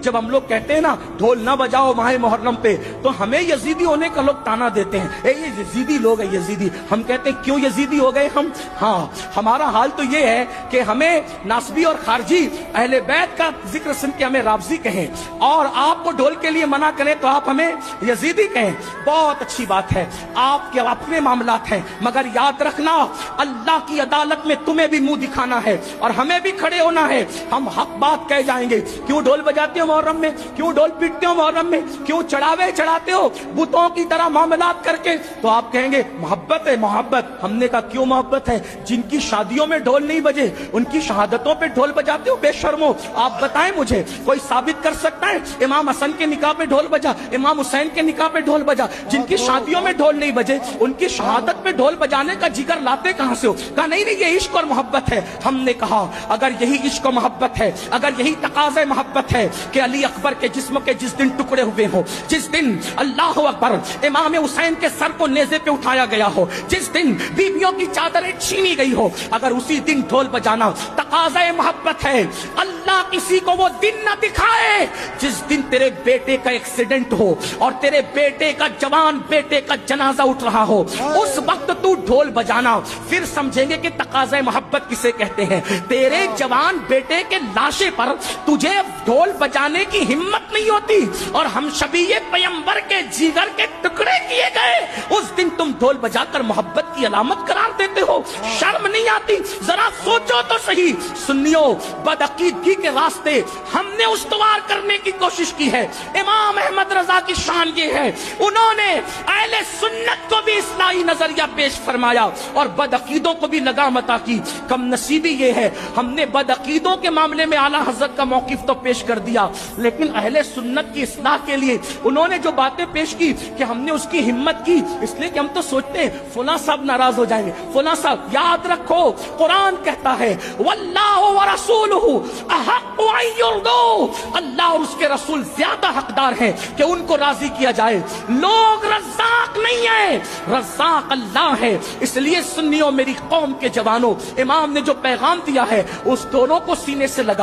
جب ہم لوگ کہتے ہیں نا ڈھول نہ بجاؤ ماہ محرم پہ، تو ہمیں یزیدی ہونے کا لوگ تانا دیتے ہیں، اے یہ یزیدی لوگ ہیں یزیدی۔ ہم کہتے ہیں کیوں یزیدی ہو گئے ہم؟ ہاں ہمارا حال تو یہ ہے کہ ہمیں ناسبی اور خارجی اہل بیت کا ذکر سن کے ہمیں رافضی کہیں، اور آپ کو ڈھول کے لیے منع کریں تو آپ ہمیں یزیدی کہیں۔ بہت اچھی بات ہے، آپ کے اپنے معاملات ہیں، مگر یاد رکھنا اللہ کی عدالت میں تمہیں بھی منہ دکھانا ہے اور ہمیں بھی کھڑے ہونا ہے۔ ہم حق بات کہہ جائیں گے، کیوں ڈھول بجاتے ہو محرم میں، کیوں ڈھول پیٹتے ہو محرم میں، کیوں چڑھاوے چڑھاتے ہو بتوں کی طرح معاملات کر کے، تو آپ کہیں گے محبت ہے محبت۔ ہم نے کہا کیوں محبت ہے؟ جن کی شادیوں میں ڈھول نہیں بجے ان کی شہادتوں پہ ڈھول بجاتے ہو، بے شرمو۔ آپ بتائیں مجھے، کوئی ثابت کر سکتا ہے امام حسن کے نکاح پہ ڈھول بجا، امام حسین کے نکاح پہ ڈھول بجا؟ جن کی شادیوں میں ڈھول نہیں بجے ان کی شہادت پہ ڈھول بجانے کا جگر لاتے کہاں سے ہو؟ کہا نہیں نہیں یہ عشق اور محبت ہے۔ ہم نے کہا اگر یہی عشق و محبت ہے، اگر یہی تقاضۂ محبت ہے کہ علی اکبر کے جسم کے جس دن ٹکڑے ہوئے ہو، جس دن اللہ اکبر امام حسین کے سر کو نیزے پہ اٹھایا گیا ہو، جس دن بیویوں کی چادریں چھینی گئی ہو، اگر اسی دن ڈھول بجانا تقاضۂ محبت ہے، اللہ کسی کو وہ دن نہ دکھائے جس دن تیرے بیٹے کا ایکسیڈنٹ ہو اور تیرے بیٹے کا جوان بیٹے کا جنازہ اٹھ رہا ہو، اس وقت تو ڈھول بجانا، پھر سمجھیں گے کہ تقاضۂ محبت کسے کہتے ہیں۔ تیرے جوان بیٹے کے لاشے پر تجھے ڈھول بجانے کی ہمت نہیں ہوتی، اور ہم شبیہ پیمبر کے جگر کے ٹکڑے کیے گئے، اس دن تم ڈھول بجا کر محبت کی علامت قرار دیتے ہو؟ شرم نہیں آتی؟ ذرا سوچو تو صحیح۔ سنیو، بدعقیدگی کے راستے ہم نے استوار کرنے کی کوشش کی ہے۔ امام احمد رضا کی شان یہ ہے، انہوں نے اہل سنت کو بھی اصلاحی نظریہ پیش فرمایا اور بدعقیدوں کو بھی لگام عطا کی۔ کم نصیبی یہ ہے ہم نے بدعقیدوں کے معاملے میں اعلیٰ حضرت کا موقف تو پیش کر دیا، لیکن اہل سنت کی اصلاح کے لیے انہوں نے جو باتیں پیش کی کہ ہم نے اس کی ہمت کی، اس لیے کہ ہم تو سوچتے ہیں فلاں صاحب ناراض ہو جائیں گے، فلاں صاحب۔ یاد رکھو قرآن کہتا ہے واللہ ورسولہ احق ان یرضوا، اللہ اور اس کے رسول زیادہ حقدار ہیں کہ ان کو راضی کیا جائے۔ لوگ رزاق نہیں ہے، رزاق اللہ ہے۔ اس لیے سنیوں، میری قوم کے جوانوں، امام نے جو پیغام دیا ہے اس دونوں کو سینے سے لگا۔